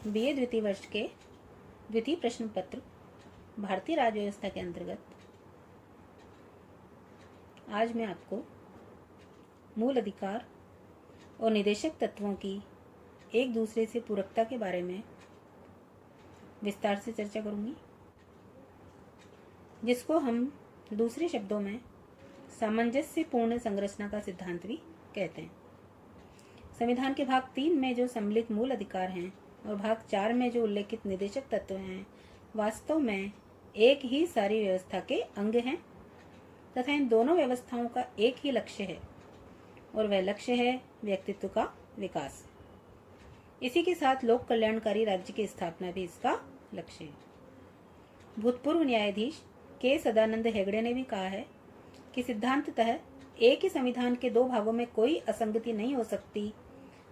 BA द्वितीय वर्ष के द्वितीय प्रश्न पत्र भारतीय राज्य व्यवस्था के अंतर्गत आज मैं आपको मूल अधिकार और निदेशक तत्वों की एक दूसरे से पूरकता के बारे में विस्तार से चर्चा करूंगी, जिसको हम दूसरे शब्दों में सामंजस्यपूर्ण संरचना का सिद्धांत भी कहते हैं। संविधान के भाग 3 में जो सम्मिलित मूल अधिकार हैं और भाग 4 में जो उल्लेखित निदेशक तत्व हैं, वास्तव में एक ही सारी व्यवस्था के अंग हैं तथा इन दोनों व्यवस्थाओं का एक ही लक्ष्य है और वह लक्ष्य है व्यक्तित्व का विकास। इसी के साथ लोक कल्याणकारी राज्य की स्थापना भी इसका लक्ष्य है। भूतपूर्व न्यायाधीश के सदानंद हेगड़े ने भी कहा है कि सिद्धांततः एक ही संविधान के दो भागों में कोई असंगति नहीं हो सकती।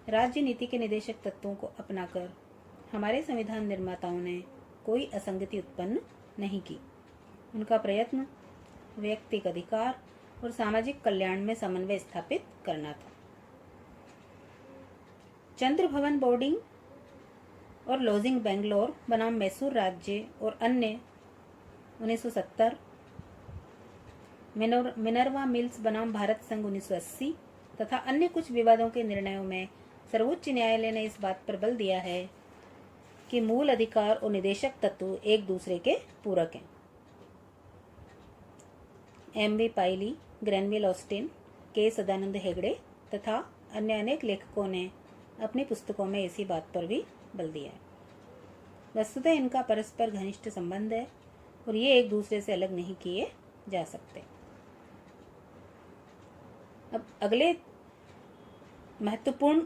राज्य नीति के निदेशक तत्वों को अपनाकर हमारे संविधान निर्माताओं ने कोई असंगति उत्पन्न नहीं की। उनका प्रयत्न व्यक्तिगत अधिकार और सामाजिक कल्याण में समन्वय स्थापित करना था। चंद्र भवन बोर्डिंग और लॉजिंग बेंगलोर बनाम मैसूर राज्य और अन्य 1970, मिनर्वा मिल्स बनाम भारत संघ 1980 तथा अन्य कुछ विवादों के निर्णयों में सर्वोच्च न्यायालय ने इस बात पर बल दिया है कि मूल अधिकार और निदेशक तत्व एक दूसरे के पूरक हैं। एम.वी. पाइली, ग्रैनविल ऑस्टिन, के सदानंद हेगड़े तथा अन्य अनेक लेखकों ने अपनी पुस्तकों में इसी बात पर भी बल दिया है। वस्तुतः इनका परस्पर घनिष्ठ संबंध है और ये एक दूसरे से अलग नहीं किए जा सकते। अब अगले महत्वपूर्ण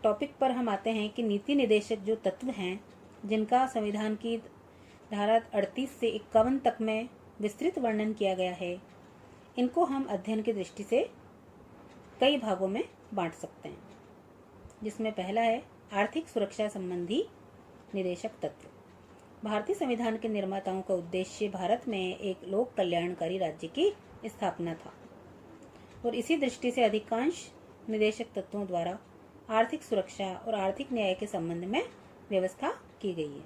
टॉपिक पर हम आते हैं कि नीति निदेशक जो तत्व हैं, जिनका संविधान की धारा 38 से 51 तक में विस्तृत वर्णन किया गया है, इनको हम अध्ययन की दृष्टि से कई भागों में बांट सकते हैं, जिसमें पहला है आर्थिक सुरक्षा संबंधी निदेशक तत्व। भारतीय संविधान के निर्माताओं का उद्देश्य भारत में एक लोक कल्याणकारी राज्य की स्थापना था और इसी दृष्टि से अधिकांश निदेशक तत्वों द्वारा आर्थिक सुरक्षा और आर्थिक न्याय के संबंध में व्यवस्था की गई है।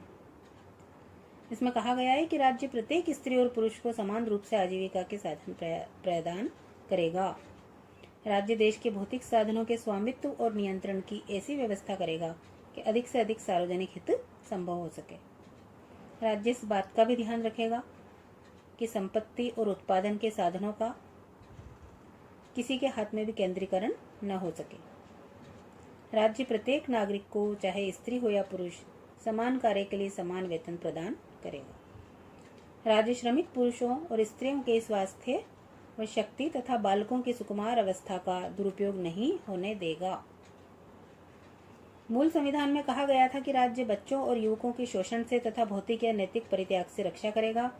इसमें कहा गया है कि राज्य प्रत्येक स्त्री और पुरुष को समान रूप से आजीविका के साधन प्रदान करेगा। राज्य देश के भौतिक साधनों के स्वामित्व और नियंत्रण की ऐसी व्यवस्था करेगा कि अधिक से अधिक सार्वजनिक हित संभव हो सके। राज्य इस बात का भी ध्यान रखेगा कि संपत्ति और उत्पादन के साधनों का किसी के हाथ में भी केंद्रीकरण न हो सके। राज्य प्रत्येक नागरिक को, चाहे स्त्री हो या पुरुष, समान कार्य के लिए समान वेतन प्रदान करेगा। राज्य श्रमिक पुरुषों और स्त्रियों के स्वास्थ्य और शक्ति तथा बालकों की सुकुमार अवस्था का दुरुपयोग नहीं होने देगा। मूल संविधान में कहा गया था कि राज्य बच्चों और युवकों के शोषण से तथा भौतिक या नैतिक परित्याग से रक्षा करेगा।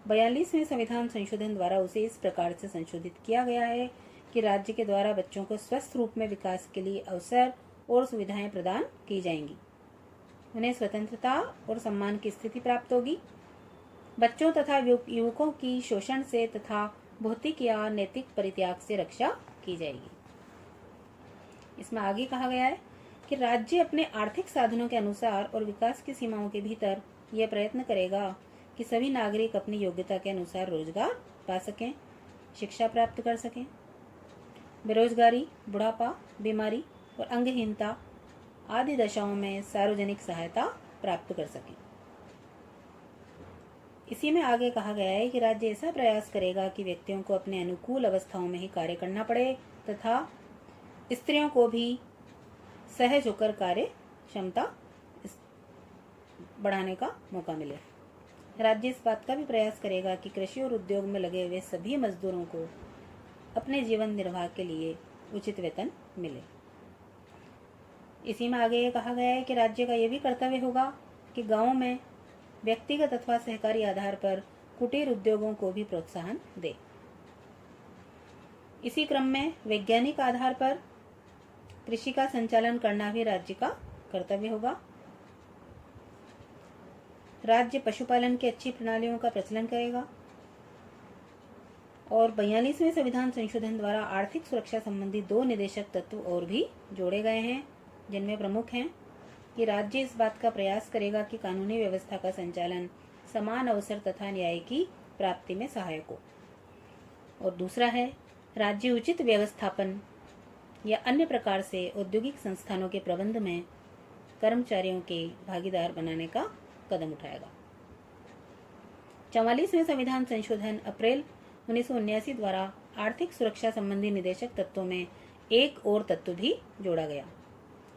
42वें संविधान संशोधन द्वारा उसे इस प्रकार से संशोधित किया गया है कि राज्य के द्वारा बच्चों को स्वस्थ रूप में विकास के लिए अवसर और सुविधाएं प्रदान की जाएंगी। उन्हें स्वतंत्रता और सम्मान की स्थिति प्राप्त होगी। बच्चों तथा युवकों की शोषण से तथा भौतिक या नैतिक परित्याग से रक्षा की जाएगी। इसमें आगे कहा गया है कि राज्य अपने आर्थिक साधनों के अनुसार और विकास की सीमाओं के भीतर यह प्रयत्न करेगा कि सभी नागरिक अपनी योग्यता के अनुसार रोजगार पा सकें, शिक्षा प्राप्त कर सकें, बेरोजगारी, बुढ़ापा, बीमारी और अंगहीनता आदि दशाओं में सार्वजनिक सहायता प्राप्त कर सकें। इसी में आगे कहा गया है कि राज्य ऐसा प्रयास करेगा कि व्यक्तियों को अपने अनुकूल अवस्थाओं में ही कार्य करना पड़े तथा स्त्रियों को भी सहज होकर कार्य क्षमता बढ़ाने का मौका मिले। राज्य इस बात का भी प्रयास करेगा कि कृषि और उद्योग में लगे हुए सभी मजदूरों को अपने जीवन निर्वाह के लिए उचित वेतन मिले। इसी में आगे ये कहा गया है कि राज्य का यह भी कर्तव्य होगा कि गांवों में व्यक्तिगत अथवा सहकारी आधार पर कुटीर उद्योगों को भी प्रोत्साहन दे। इसी क्रम में वैज्ञानिक आधार पर कृषि का संचालन करना भी राज्य का कर्तव्य होगा। राज्य पशुपालन की अच्छी प्रणालियों का प्रचलन करेगा और 42वें संविधान संशोधन द्वारा आर्थिक सुरक्षा संबंधी 2 निदेशक तत्व और भी जोड़े गए हैं, जिनमें प्रमुख हैं कि राज्य इस बात का प्रयास करेगा कि कानूनी व्यवस्था का संचालन समान अवसर तथा न्याय की प्राप्ति में सहायक हो। और दूसरा है, राज्य उचित व्यवस्थापन या अन्य प्रकार से औद्योगिक संस्थानों के प्रबंध में कर्मचारियों के भागीदार बनाने का कदम उठाएगा। 44वें संविधान संशोधन अप्रैल 1979 द्वारा आर्थिक सुरक्षा संबंधी निदेशक तत्वों में एक और तत्व भी जोड़ा गया,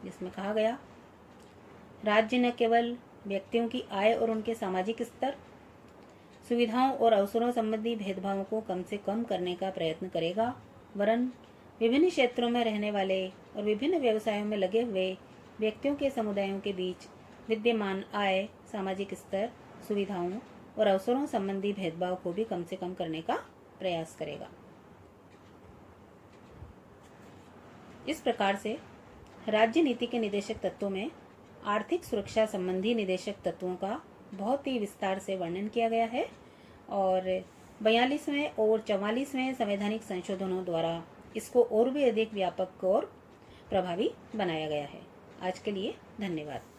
जिसमें कहा गया, राज्य न केवल व्यक्तियों की आय और उनके सामाजिक स्तर, सुविधाओं और अवसरों संबंधी भेदभावों को कम से कम करने का प्रयत्न करेगा, वरन विभिन्न क्षेत्रों में रहने वाले और विभिन्न व्यवसायों में लगे हुए व्यक्तियों के समुदायों के बीच विद्यमान आय, सामाजिक स्तर, सुविधाओं और अवसरों संबंधी भेदभाव को भी कम से कम करने का प्रयास करेगा। इस प्रकार से राज्य नीति के निदेशक तत्वों में आर्थिक सुरक्षा संबंधी निदेशक तत्वों का बहुत ही विस्तार से वर्णन किया गया है और 42वें और 44वें संवैधानिक संशोधनों द्वारा इसको और भी अधिक व्यापक और प्रभावी बनाया गया है। आज के लिए धन्यवाद।